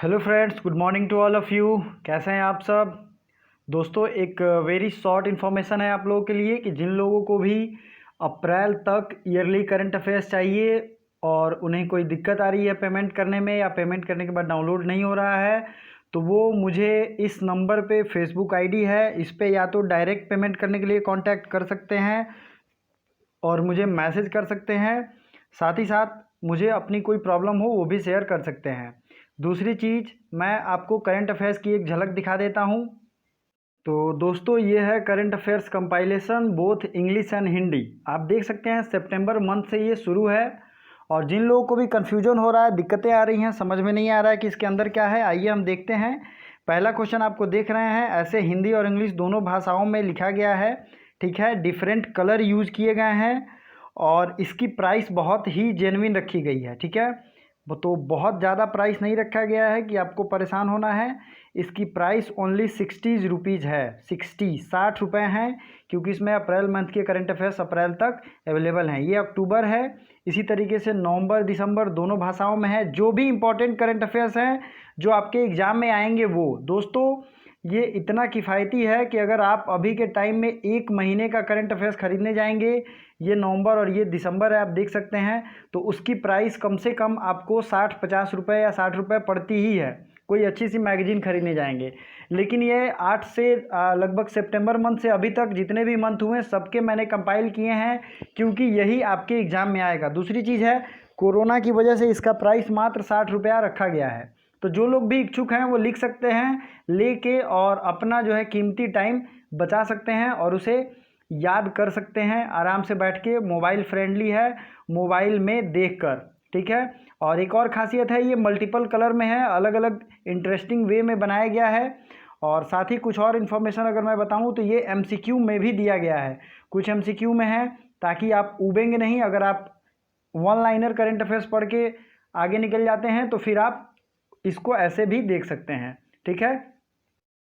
Hello friends, good morning to all of you. कैसे हैं आप सब दोस्तों। एक वेरी शॉर्ट इन्फॉर्मेशन है आप लोगों के लिए कि जिन लोगों को भी अप्रैल तक ईयरली करंट अफेयर्स चाहिए और उन्हें कोई दिक्कत आ रही है पेमेंट करने में या पेमेंट करने के बाद डाउनलोड नहीं हो रहा है, तो वो मुझे इस नंबर पे फेसबुक आईडी है, इस पे या तो डायरेक्ट पेमेंट करने के लिए कांटेक्ट कर सकते हैं और मुझे मैसेज कर सकते हैं। साथ ही साथ मुझे अपनी कोई प्रॉब्लम हो वो भी शेयर कर सकते हैं। दूसरी चीज़, मैं आपको करंट अफेयर्स की एक झलक दिखा देता हूँ। तो दोस्तों, ये है current affairs compilation both English and Hindi. आप देख सकते हैं सितंबर मंथ से ये शुरू है। और जिन लोगों को भी कन्फ्यूजन हो रहा है, दिक्कतें आ रही हैं, समझ में नहीं आ रहा है कि इसके अंदर क्या है, आइए हम देखते हैं। पहला क्वेश्चन आपको देख रहे हैं, ऐसे हिंदी और इंग्लिश दोनों भाषाओं में लिखा गया है, ठीक है। डिफरेंट कलर यूज किए गए हैं और इसकी प्राइस बहुत ही जेन्युइन रखी गई है, ठीक है। तो बहुत ज़्यादा प्राइस नहीं रखा गया है कि आपको परेशान होना है। इसकी प्राइस ओनली 60 रुपीज़ है। 60 रुपये हैं, क्योंकि इसमें अप्रैल मंथ के करंट अफेयर्स अप्रैल तक अवेलेबल हैं। ये अक्टूबर है, इसी तरीके से नवंबर दिसंबर दोनों भाषाओं में है। जो भी इंपॉर्टेंट करंट अफेयर्स हैं जो आपके एग्ज़ाम में आएंगे वो दोस्तों, ये इतना किफ़ायती है कि अगर आप अभी के टाइम में 1 महीने का करंट अफेयर्स ख़रीदने जाएंगे, ये नवंबर और ये दिसंबर है, आप देख सकते हैं, तो उसकी प्राइस कम से कम आपको 60-50 रुपये या 60 रुपये पड़ती ही है। कोई अच्छी सी मैगजीन खरीदने जाएंगे। लेकिन ये 8 से लगभग सितंबर मंथ से अभी तक जितने भी मंथ हुए सबके मैंने कंपाइल किए हैं, क्योंकि यही आपके एग्ज़ाम में आएगा। दूसरी चीज़ है, कोरोना की वजह से इसका प्राइस मात्र 60 रुपया रखा गया है। तो जो लोग भी इच्छुक हैं वो लिख सकते हैं, लेके और अपना जो है कीमती टाइम बचा सकते हैं और उसे याद कर सकते हैं आराम से बैठ के। मोबाइल फ्रेंडली है, मोबाइल में देखकर, ठीक है। और एक और खासियत है, ये मल्टीपल कलर में है, अलग अलग इंटरेस्टिंग वे में बनाया गया है। और साथ ही कुछ और इन्फॉर्मेशन अगर मैं बताऊं तो ये एमसीक्यू में भी दिया गया है। कुछ एमसीक्यू में है ताकि आप उबेंगे नहीं। अगर आप वन लाइनर करंट अफेयर्स पढ़ के आगे निकल जाते हैं तो फिर आप इसको ऐसे भी देख सकते हैं, ठीक है।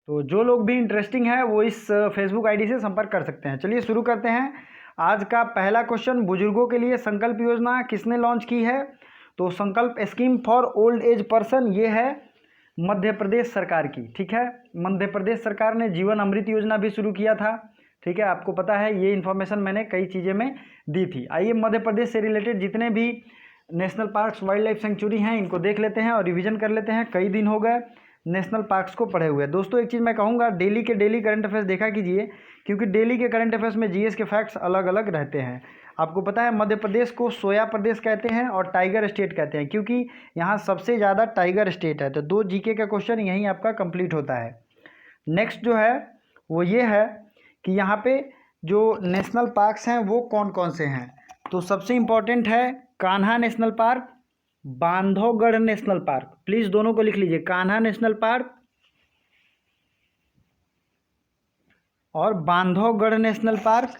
तो जो लोग भी इंटरेस्टिंग है वो इस फेसबुक आईडी से संपर्क कर सकते हैं। चलिए शुरू करते हैं। आज का पहला क्वेश्चन, बुजुर्गों के लिए संकल्प योजना किसने लॉन्च की है? तो संकल्प scheme for old age person, ये है मध्य प्रदेश सरकार की, ठीक है। मध्य प्रदेश सरकार ने जीवन अमृत योजना भी शुरू किया था, ठीक है। आपको पता है, ये इन्फॉर्मेशन मैंने कई चीज़ें में दी थी। आइए मध्य प्रदेश से रिलेटेड जितने भी national parks, wild life sanctuary हैं, इनको देख लेते हैं और रिवीजन कर लेते हैं। कई दिन हो गए नेशनल पार्क्स को पढ़े हुए। दोस्तों एक चीज़ मैं कहूँगा, डेली के डेली करंट अफेयर्स देखा कीजिए, क्योंकि डेली के करंट अफेयर्स में जीएस के फैक्ट्स अलग अलग रहते हैं। आपको पता है मध्य प्रदेश को सोया प्रदेश कहते हैं और टाइगर स्टेट कहते हैं, क्योंकि यहाँ सबसे ज़्यादा टाइगर स्टेट है। तो 2 जीके का क्वेश्चन यहीं आपका कंप्लीट होता है। नेक्स्ट जो है वो ये है कि यहाँ पे जो नेशनल पार्क्स हैं वो कौन कौन से हैं। तो सबसे इम्पोर्टेंट है Kanha national park, Bandhavgarh national park. Please दोनों को लिख लीजिए, कान्हा नेशनल पार्क और बांधवगढ़ नेशनल पार्क,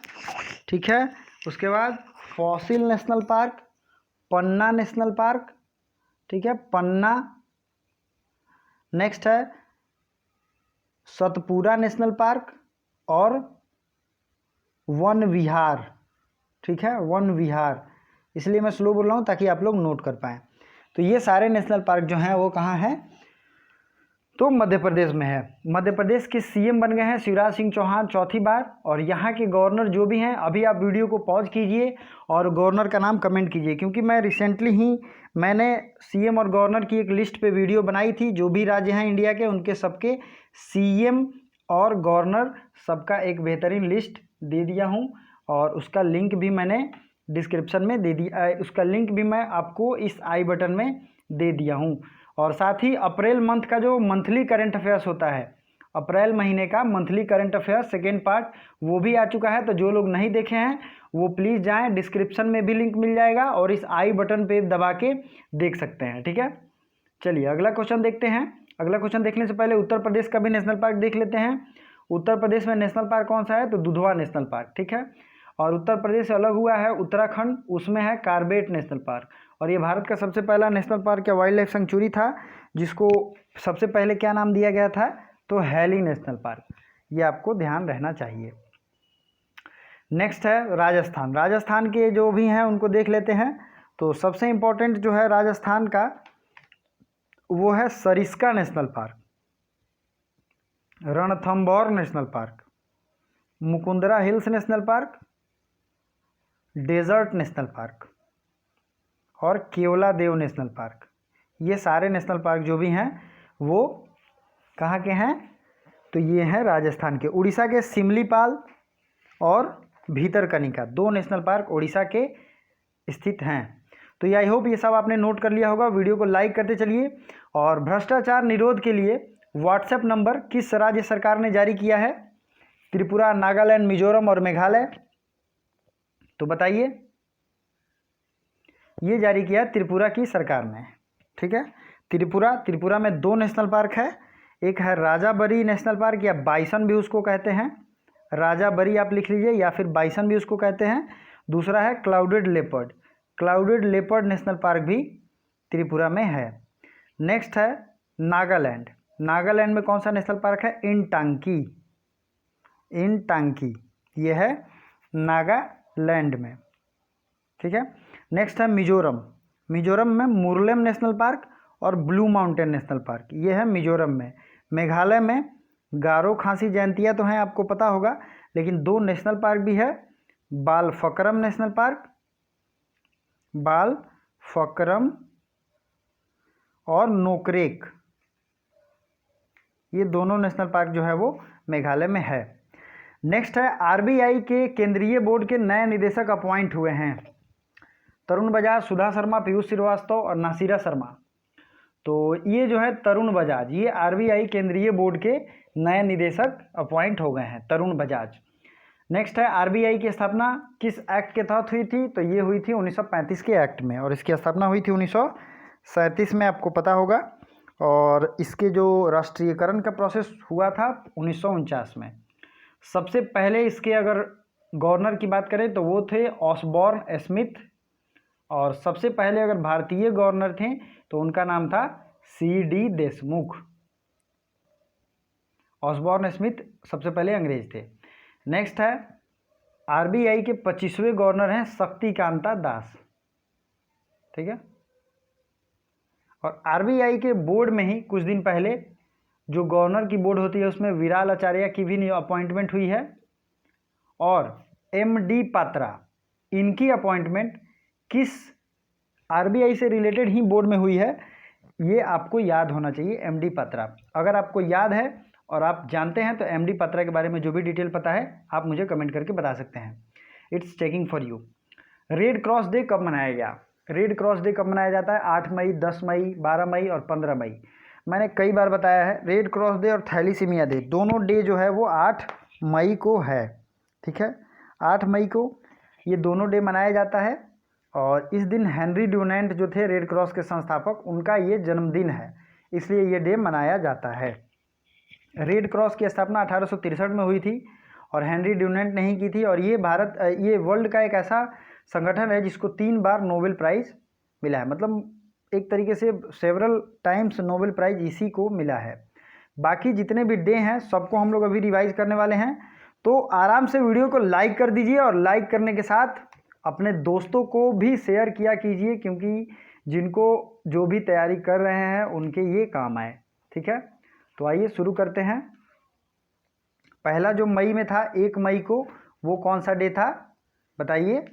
ठीक है। उसके बाद फॉसिल नेशनल पार्क, पन्ना नेशनल पार्क, ठीक है, पन्ना। नेक्स्ट है सतपुरा नेशनल पार्क और वन विहार, ठीक है, वन विहार। इसलिए मैं स्लो बोल रहा हूँ ताकि आप लोग नोट कर पाएँ। तो ये सारे नेशनल पार्क जो हैं वो कहाँ हैं? तो मध्य प्रदेश में है। मध्य प्रदेश के सीएम बन गए हैं शिवराज सिंह चौहान चौथी बार। और यहाँ के गवर्नर जो भी हैं, अभी आप वीडियो को पॉज कीजिए और गवर्नर का नाम कमेंट कीजिए, क्योंकि मैं रिसेंटली ही मैंने सीएम और गवर्नर की एक लिस्ट पे वीडियो बनाई थी। जो भी राज्य हैं इंडिया के, उनके सबके सीएम और गवर्नर सबका एक बेहतरीन लिस्ट दे दिया हूँ और उसका लिंक भी मैंने डिस्क्रिप्शन में दे दिया। उसका लिंक भी मैं आपको इस आई बटन में दे दिया हूँ। और साथ ही अप्रैल मंथ का जो मंथली करंट अफेयर्स होता है, अप्रैल महीने का monthly current affairs second part, वो भी आ चुका है। तो जो लोग नहीं देखे हैं वो प्लीज़ जाएं, डिस्क्रिप्शन में भी लिंक मिल जाएगा और इस आई बटन पे दबा के देख सकते हैं, ठीक है। चलिए अगला क्वेश्चन देखते हैं। अगला क्वेश्चन देखने से पहले उत्तर प्रदेश का भी नेशनल पार्क देख लेते हैं। उत्तर प्रदेश में नेशनल पार्क कौन सा है? तो दुधवा नेशनल पार्क, ठीक है। और उत्तर प्रदेश से अलग हुआ है उत्तराखंड, उसमें है कार्बेट नेशनल पार्क। और ये भारत का सबसे पहला नेशनल पार्क या वाइल्ड लाइफ सेंचुरी था, जिसको सबसे पहले क्या नाम दिया गया था? तो हैली नेशनल पार्क। ये आपको ध्यान रहना चाहिए। नेक्स्ट है राजस्थान। राजस्थान के जो भी हैं उनको देख लेते हैं। तो सबसे इम्पोर्टेंट जो है राजस्थान का, वो है Sariska national park, Ranthambore national park, Mukundra hills national park, desert national park और केवलादेव नेशनल पार्क। ये सारे नेशनल पार्क जो भी हैं वो कहाँ के हैं? तो ये हैं राजस्थान के। उड़ीसा के सिमलीपाल और भीतरकनिका 2 नेशनल पार्क उड़ीसा के स्थित हैं। तो ये आई होप ये सब आपने नोट कर लिया होगा। वीडियो को लाइक करते चलिए। और भ्रष्टाचार निरोध के लिए व्हाट्सएप नंबर किस राज्य सरकार ने जारी किया है? त्रिपुरा, नागालैंड, मिजोरम और मेघालय। तो बताइए। ये जारी किया है त्रिपुरा की सरकार ने। ठीक है, त्रिपुरा में 2 नेशनल पार्क है। एक है राजाबरी नेशनल पार्क या बाइसन भी उसको कहते हैं, राजाबरी आप लिख लीजिए, या फिर बाइसन भी उसको कहते हैं। दूसरा है क्लाउडेड लेपर्ड नेशनल पार्क भी त्रिपुरा में है। नेक्स्ट है नागालैंड में कौन सा नेशनल पार्क है? इनटांकी, ये है नागालैंड में। ठीक है। नेक्स्ट है मिजोरम में मुरलेम नेशनल पार्क और ब्लू माउंटेन नेशनल पार्क, ये है मिजोरम में। मेघालय में गारो खासी जयंतिया तो हैं, आपको पता होगा, लेकिन 2 नेशनल पार्क भी है, बालफक्रम नेशनल पार्क, बालफक्रम और नोकरेक, ये दोनों नेशनल पार्क जो है वो मेघालय में है। नेक्स्ट है आरबीआई के केंद्रीय बोर्ड के नए निदेशक अपॉइंट हुए हैं। तरुण बजाज, सुधा शर्मा, पीयूष श्रीवास्तव और नासिरा शर्मा। तो ये जो है तरुण बजाज, ये आरबीआई केंद्रीय बोर्ड के नए निदेशक अपॉइंट हो गए हैं, तरुण बजाज। नेक्स्ट है आरबीआई की स्थापना किस एक्ट के तहत हुई थी? तो ये हुई थी 1935 के एक्ट में, और इसकी स्थापना हुई थी 1937 में, आपको पता होगा। और इसके जो राष्ट्रीयकरण का प्रोसेस हुआ था 1949 में। सबसे पहले इसके अगर गवर्नर की बात करें तो वो थे ऑसबॉर्न स्मिथ, और सबसे पहले अगर भारतीय गवर्नर थे तो उनका नाम था सीडी देशमुख। ऑसबॉर्न स्मिथ सबसे पहले अंग्रेज थे। नेक्स्ट है आरबीआई के 25वें गवर्नर हैं शक्तिकांता दास। ठीक है। और आरबीआई के बोर्ड में ही कुछ दिन पहले जो गवर्नर की बोर्ड होती है उसमें विराल आचार्य की भी अपॉइंटमेंट हुई है, और एमडी पात्रा, इनकी अपॉइंटमेंट किस आरबीआई से रिलेटेड ही बोर्ड में हुई है, ये आपको याद होना चाहिए। एमडी पात्रा, अगर आपको याद है और आप जानते हैं तो एमडी पात्रा के बारे में जो भी डिटेल पता है आप मुझे कमेंट करके बता सकते हैं। It's checking for you. Red cross day कब मनाया गया? रेड क्रॉस डे कब मनाया जाता है? 8 मई, 10 मई, 12 मई और 15 मई। मैंने कई बार बताया है, रेड क्रॉस डे और थैलीसीमिया डे दोनों डे जो है वो 8 मई को है। ठीक है, 8 मई को ये दोनों डे मनाया जाता है। और इस दिन हेनरी ड्यूनेंट जो थे रेड क्रॉस के संस्थापक, उनका ये जन्मदिन है, इसलिए ये डे मनाया जाता है। रेड क्रॉस की स्थापना 1863 में हुई थी और हेनरी ड्यूनेंट ने ही की थी। और ये वर्ल्ड का एक ऐसा संगठन है जिसको 3 बार नोबेल प्राइज़ मिला है, मतलब एक तरीके से सेवरल टाइम्स नोबेल प्राइज़ इसी को मिला है। बाकी जितने भी डे हैं सबको हम लोग अभी रिवाइज करने वाले हैं, तो आराम से वीडियो को लाइक कर दीजिए, और लाइक करने के साथ अपने दोस्तों को भी शेयर किया कीजिए, क्योंकि जिनको जो भी तैयारी कर रहे हैं उनके ये काम आए। ठीक है, तो आइए शुरू करते हैं। पहला जो मई में था 1 मई को, वो कौन सा डे था बताइए?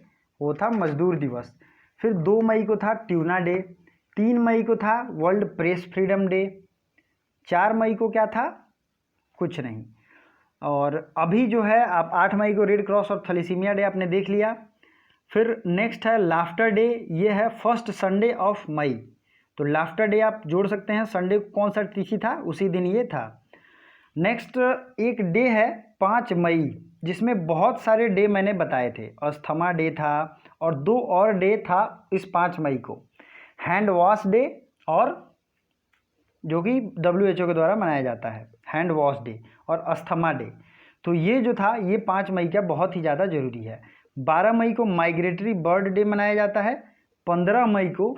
वो था मजदूर दिवस। फिर 2 मई को था ट्यूना डे, 3 मई को था वर्ल्ड प्रेस फ्रीडम डे, 4 मई को क्या था? कुछ नहीं। और अभी जो है आप 8 मई को रेड क्रॉस और थैलेसीमिया डे आपने देख लिया। फिर नेक्स्ट है लाफ्टर डे, ये है फर्स्ट संडे ऑफ मई। तो लाफ्टर डे आप जोड़ सकते हैं, संडे कौन सा तिथि था उसी दिन ये था। नेक्स्ट एक डे है 5 मई, जिसमें बहुत सारे डे मैंने बताए थे। अस्थमा डे था और 2 और डे था इस 5 मई को, हैंड वॉश डे और जो कि WHO के द्वारा मनाया जाता है, हैंड वॉश डे और अस्थमा डे। तो ये जो था ये 5 मई का बहुत ही ज़्यादा ज़रूरी है। 12 मई को माइग्रेटरी बर्ड डे मनाया जाता है। 15 मई को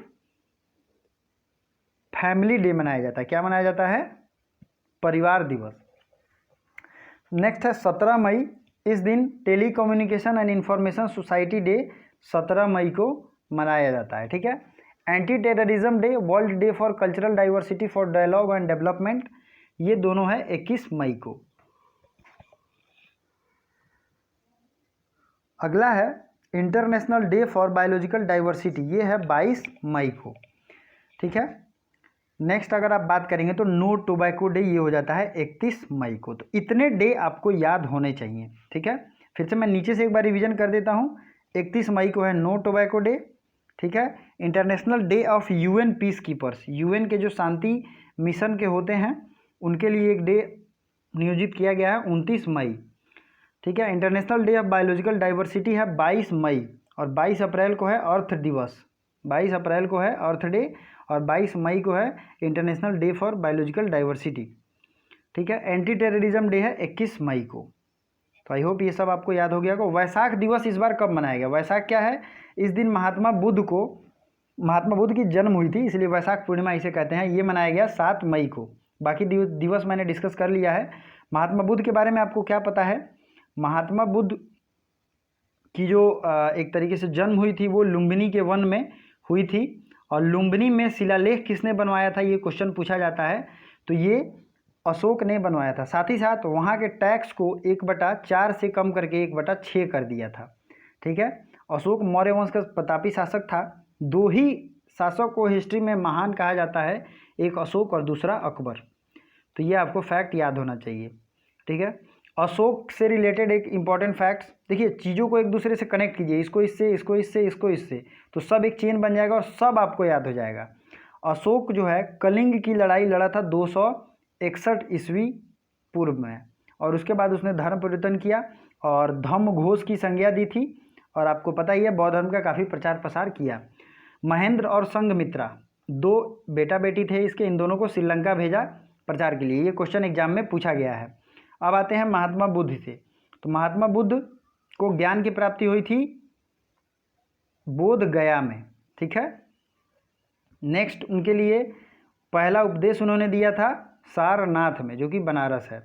फैमिली डे मनाया जाता है। क्या मनाया जाता है? परिवार दिवस। नेक्स्ट है 17 मई, इस दिन telecommunication and information society day 17 मई को मनाया जाता है। ठीक है, anti terrorism day, world day for cultural diversity for dialogue and development, ये दोनों है 21 मई को। अगला है international day for biological diversity, ये है 22 मई को। ठीक है, नेक्स्ट अगर आप बात करेंगे तो नो टोबैको डे, ये हो जाता है 31 मई को। तो इतने डे आपको याद होने चाहिए। ठीक है, फिर से मैं नीचे से एक बार रिवीजन कर देता हूँ। 31 मई को है नो टोबैको डे। ठीक है, international day of UN peace keepers, UN के जो शांति मिशन के होते हैं उनके लिए एक डे नियोजित किया गया है 29 मई। ठीक है, international day of biological diversity है 22 मई, और 22 अप्रैल को है अर्थ दिवस। 22 अप्रैल को है अर्थ डे, और 22 मई को है international day for biological diversity. ठीक है, एंटी टेररिज्म डे है 21 मई को। तो आई होप ये सब आपको याद हो गया होगा। वैशाख दिवस इस बार कब मनाया गया? वैशाख क्या है? इस दिन महात्मा बुद्ध की जन्म हुई थी, इसलिए वैशाख पूर्णिमा इसे कहते हैं। ये मनाया गया 7 मई को। बाकी दिवस मैंने डिस्कस कर लिया है। महात्मा बुद्ध के बारे में आपको क्या पता है? महात्मा बुद्ध की जो एक तरीके से जन्म हुई थी वो लुम्बिनी के वन में हुई थी, और लुम्बिनी में शिलालेख किसने बनवाया था, ये क्वेश्चन पूछा जाता है। तो ये अशोक ने बनवाया था। साथ ही साथ वहाँ के टैक्स को 1/4 से कम करके 1/6 कर दिया था। ठीक है, अशोक मौर्य वंश का प्रतापी शासक था। 2 ही शासक को हिस्ट्री में महान कहा जाता है, एक अशोक और दूसरा अकबर। तो ये आपको फैक्ट याद होना चाहिए। ठीक है, अशोक से रिलेटेड एक इम्पॉर्टेंट फैक्ट्स, देखिए चीज़ों को एक दूसरे से कनेक्ट कीजिए, इसको इससे, इसको इससे, इसको इससे, तो सब एक चेन बन जाएगा और सब आपको याद हो जाएगा। अशोक जो है कलिंग की लड़ाई लड़ा था 261 ईस्वी पूर्व में, और उसके बाद उसने धर्म परिवर्तन किया और धम्म घोष की संज्ञा दी थी, और आपको पता ही है बौद्ध धर्म का काफ़ी प्रचार प्रसार किया। महेंद्र और संघमित्रा 2 बेटा बेटी थे इसके, इन दोनों को श्रीलंका भेजा प्रचार के लिए। ये क्वेश्चन एग्जाम में पूछा गया है। अब आते हैं महात्मा बुद्ध से। तो महात्मा बुद्ध को ज्ञान की प्राप्ति हुई थी बोध गया में। ठीक है, नेक्स्ट उनके लिए पहला उपदेश उन्होंने दिया था सारनाथ में, जो कि बनारस है।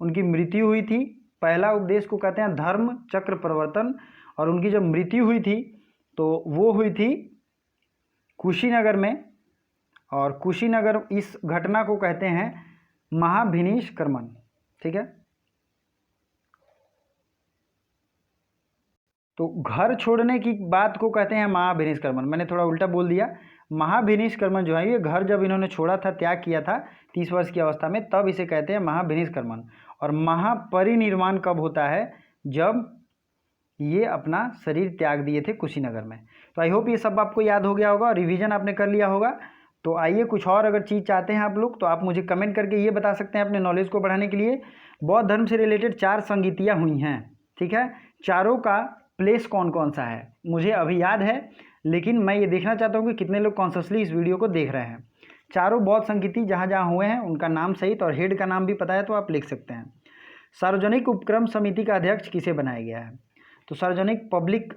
उनकी मृत्यु हुई थी, पहला उपदेश को कहते हैं धर्म चक्र प्रवर्तन, और उनकी जब मृत्यु हुई थी तो वो हुई थी कुशीनगर में, और कुशीनगर इस घटना को कहते हैं महाभिनिष्क्रमण। ठीक है, तो घर छोड़ने की बात को कहते हैं महाभिनिष्क्रमण। मैंने थोड़ा उल्टा बोल दिया। महाभिनिष्क्रमण जो है ये घर जब इन्होंने छोड़ा था, त्याग किया था 30 वर्ष की अवस्था में, तब इसे कहते हैं महाभिनिष्क्रमण। और महापरिनिर्वाण कब होता है? जब ये अपना शरीर त्याग दिए थे कुशीनगर में। तो आई होप ये सब आपको याद हो गया होगा, रिवीजन आपने कर लिया होगा। तो आइए कुछ और अगर चीज़ चाहते हैं आप लोग तो आप मुझे कमेंट करके ये बता सकते हैं अपने नॉलेज को बढ़ाने के लिए। बौद्ध धर्म से रिलेटेड 4 संगीतियाँ हुई हैं। ठीक है, चारों का प्लेस कौन कौन सा है मुझे अभी याद है, लेकिन मैं ये देखना चाहता हूँ कि कितने लोग कॉन्शियसली इस वीडियो को देख रहे हैं। चारों बौद्ध संगीति जहाँ जहाँ हुए हैं उनका नाम सहित और हेड का नाम भी पता है तो आप लिख सकते हैं। सार्वजनिक उपक्रम समिति का अध्यक्ष किसे बनाया गया है? तो सार्वजनिक पब्लिक,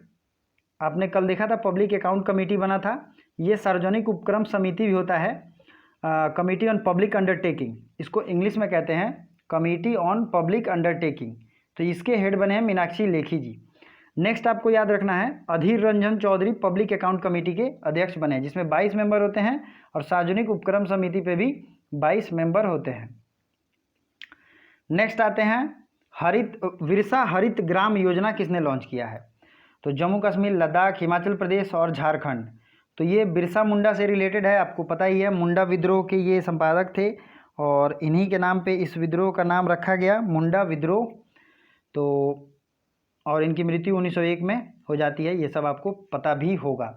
आपने कल देखा था पब्लिक अकाउंट कमेटी बना था, ये सार्वजनिक उपक्रम समिति भी होता है, कमिटी ऑन पब्लिक अंडरटेकिंग, इसको इंग्लिश में कहते हैं कमिटी ऑन पब्लिक अंडरटेकिंग। तो इसके हेड बने हैं मीनाक्षी लेखी जी। नेक्स्ट आपको याद रखना है Adhir Ranjan Chowdhury public account committee के अध्यक्ष बने, जिसमें 22 मेंबर होते हैं, और सार्वजनिक उपक्रम समिति पे भी 22 मेंबर होते हैं। नेक्स्ट आते हैं विरसा हरित ग्राम योजना किसने लॉन्च किया है? तो जम्मू कश्मीर, लद्दाख, हिमाचल प्रदेश और झारखंड। तो ये बिरसा मुंडा से रिलेटेड है, आपको पता ही है, मुंडा विद्रोह के ये संपादक थे, और इन्हीं के नाम पे इस विद्रोह का नाम रखा गया मुंडा विद्रोह। तो और इनकी मृत्यु 1901 में हो जाती है, ये सब आपको पता भी होगा।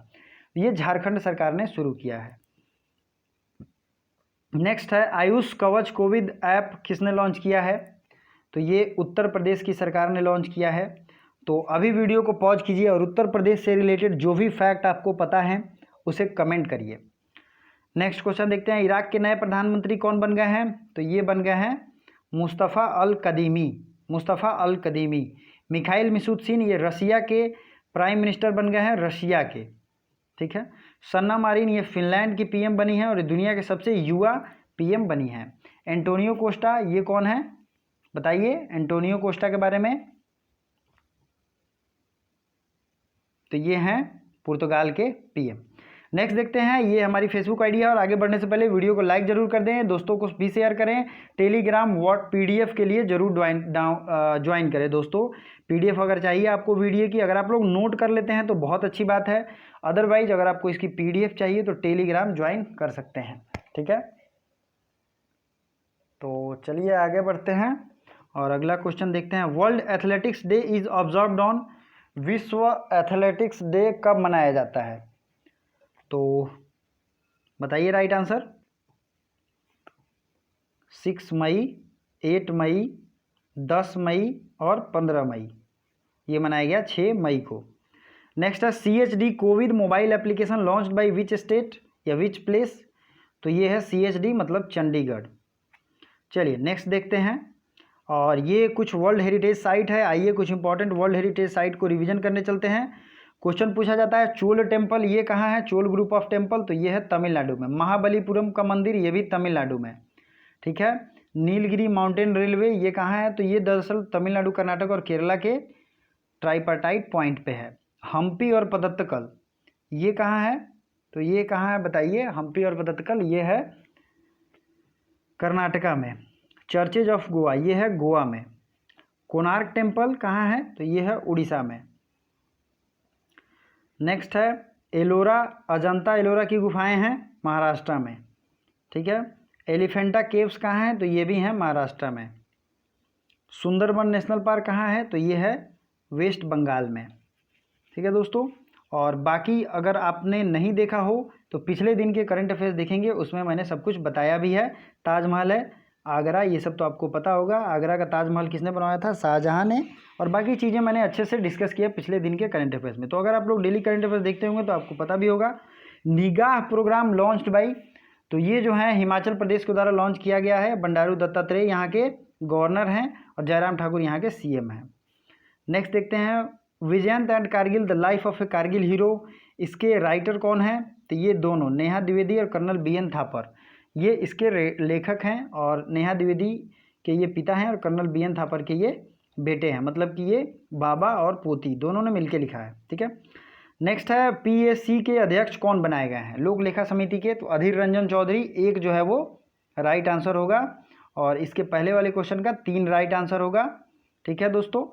ये झारखंड सरकार ने शुरू किया है। नेक्स्ट है आयुष कवच कोविड ऐप किसने लॉन्च किया है? तो ये उत्तर प्रदेश की सरकार ने लॉन्च किया है। तो अभी वीडियो को पॉज कीजिए और उत्तर प्रदेश से रिलेटेड जो भी फैक्ट आपको पता है उसे कमेंट करिए। नेक्स्ट क्वेश्चन देखते हैं, इराक के नए प्रधानमंत्री कौन बन गए हैं? तो ये बन गए हैं मुस्तफ़ा अल कदीमी। मिखाइल मिशुस्तिन ये रशिया के प्राइम मिनिस्टर बन गए हैं, रशिया के। ठीक है, सन्ना मारिन ये फिनलैंड की पीएम बनी है और दुनिया के सबसे युवा पीएम बनी है। एंटोनियो कोस्टा ये कौन है? बताइए एंटोनियो कोस्टा के बारे में। तो ये हैं पुर्तगाल के पीएम। नेक्स्ट देखते हैं, ये हमारी फेसबुक आईडी है और आगे बढ़ने से पहले वीडियो को लाइक जरूर कर दें, दोस्तों को भी शेयर करें। टेलीग्राम पीडीएफ के लिए जरूर ज्वाइन करें दोस्तों। पीडीएफ अगर चाहिए आपको वीडियो की, अगर आप लोग नोट कर लेते हैं तो बहुत अच्छी बात है, अदरवाइज अगर आपको इसकी पीडीएफ चाहिए तो टेलीग्राम ज्वाइन कर सकते हैं, ठीक है। तो चलिए आगे बढ़ते हैं और अगला क्वेश्चन देखते हैं। World athletics day is observed on, विश्व एथलेटिक्स डे कब मनाया जाता है? तो बताइए राइट आंसर। 6 मई, 8 मई, 10 मई और 15 मई, ये मनाया गया 6 मई को। नेक्स्ट है CHD Covid mobile application launched by which state या विच प्लेस? तो ये है CHD मतलब चंडीगढ़। चलिए नेक्स्ट देखते हैं, और ये कुछ वर्ल्ड हेरिटेज साइट है। आइए कुछ इंपॉर्टेंट वर्ल्ड हेरिटेज साइट को रिवीजन करने चलते हैं। क्वेश्चन पूछा जाता है चोल टेम्पल, ये कहाँ है? चोल ग्रुप ऑफ टेम्पल, तो ये है तमिलनाडु में। महाबलीपुरम का मंदिर, ये भी तमिलनाडु में, ठीक है। नीलगिरी माउंटेन रेलवे, ये कहाँ है? तो ये दरअसल तमिलनाडु, कर्नाटक और केरला के ट्राइपार्टाइट पॉइंट पे है। हम्पी और पदत्तकल, ये कहाँ है? तो ये कहाँ है बताइए? हम्पी और पदत्तकल ये है कर्नाटका में। चर्चेज ऑफ गोवा, ये है गोवा में। कोणार्क टेम्पल कहाँ है? तो ये है उड़ीसा में। नेक्स्ट है एलोरा, अजंता एलोरा की गुफाएं हैं महाराष्ट्र में, ठीक है। एलिफेंटा केव्स कहाँ हैं? तो ये भी हैं महाराष्ट्र में। सुंदरबन नेशनल पार्क कहाँ है? तो ये है वेस्ट बंगाल में, ठीक है दोस्तों। और बाकी अगर आपने नहीं देखा हो तो पिछले दिन के करंट अफेयर्स देखेंगे, उसमें मैंने सब कुछ बताया भी है। ताजमहल है आगरा, ये सब तो आपको पता होगा। आगरा का ताजमहल किसने बनवाया था? शाहजहां ने। और बाकी चीज़ें मैंने अच्छे से डिस्कस किया पिछले दिन के करंट अफेयर्स में। तो अगर आप लोग डेली करंट अफेयर्स देखते होंगे तो आपको पता भी होगा। निगाह प्रोग्राम लॉन्च्ड बाई, तो ये जो है हिमाचल प्रदेश के द्वारा लॉन्च किया गया है। बंडारू दत्तात्रेय यहाँ के गवर्नर हैं और जयराम ठाकुर यहाँ के CM हैं। नेक्स्ट देखते हैं Vijyant and Kargil, the life of a Kargil hero, इसके राइटर कौन है? तो ये दोनों, नेहा द्विवेदी और कर्नल BN थापर, ये इसके लेखक हैं। और नेहा द्विवेदी के ये पिता हैं और कर्नल BN थापर के ये बेटे हैं, मतलब कि ये बाबा और पोती दोनों ने मिलकर लिखा है, ठीक है। नेक्स्ट है PSC के अध्यक्ष कौन बनाए गए हैं? लोक लेखा समिति के, तो अधीर रंजन चौधरी एक जो है वो राइट आंसर होगा, और इसके पहले वाले क्वेश्चन का 3 राइट आंसर होगा, ठीक है दोस्तों।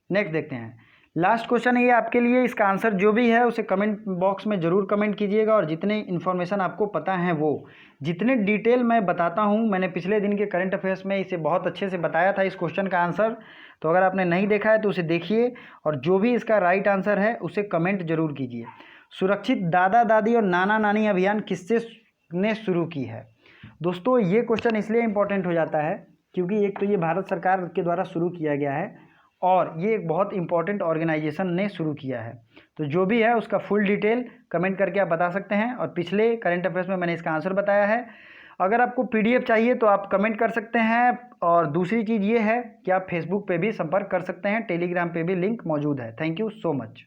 नेक्स्ट देखते हैं, लास्ट क्वेश्चन है ये आपके लिए, इसका आंसर जो भी है उसे कमेंट बॉक्स में ज़रूर कमेंट कीजिएगा। और जितने इन्फॉर्मेशन आपको पता है वो, जितने डिटेल मैं बताता हूँ, मैंने पिछले दिन के करंट अफेयर्स में इसे बहुत अच्छे से बताया था इस क्वेश्चन का आंसर। तो अगर आपने नहीं देखा है तो उसे देखिए, और जो भी इसका राइट आंसर है उसे कमेंट जरूर कीजिए। सुरक्षित दादा दादी और नाना नानी अभियान किससे ने शुरू की है? दोस्तों ये क्वेश्चन इसलिए इम्पोर्टेंट हो जाता है क्योंकि एक तो ये भारत सरकार के द्वारा शुरू किया गया है, और ये एक बहुत इंपॉर्टेंट ऑर्गेनाइजेशन ने शुरू किया है। तो जो भी है उसका फुल डिटेल कमेंट करके आप बता सकते हैं, और पिछले करंट अफेयर्स में मैंने इसका आंसर बताया है। अगर आपको PDF चाहिए तो आप कमेंट कर सकते हैं, और दूसरी चीज़ ये है कि आप फेसबुक पे भी संपर्क कर सकते हैं, टेलीग्राम पे भी लिंक मौजूद है। Thank you so much.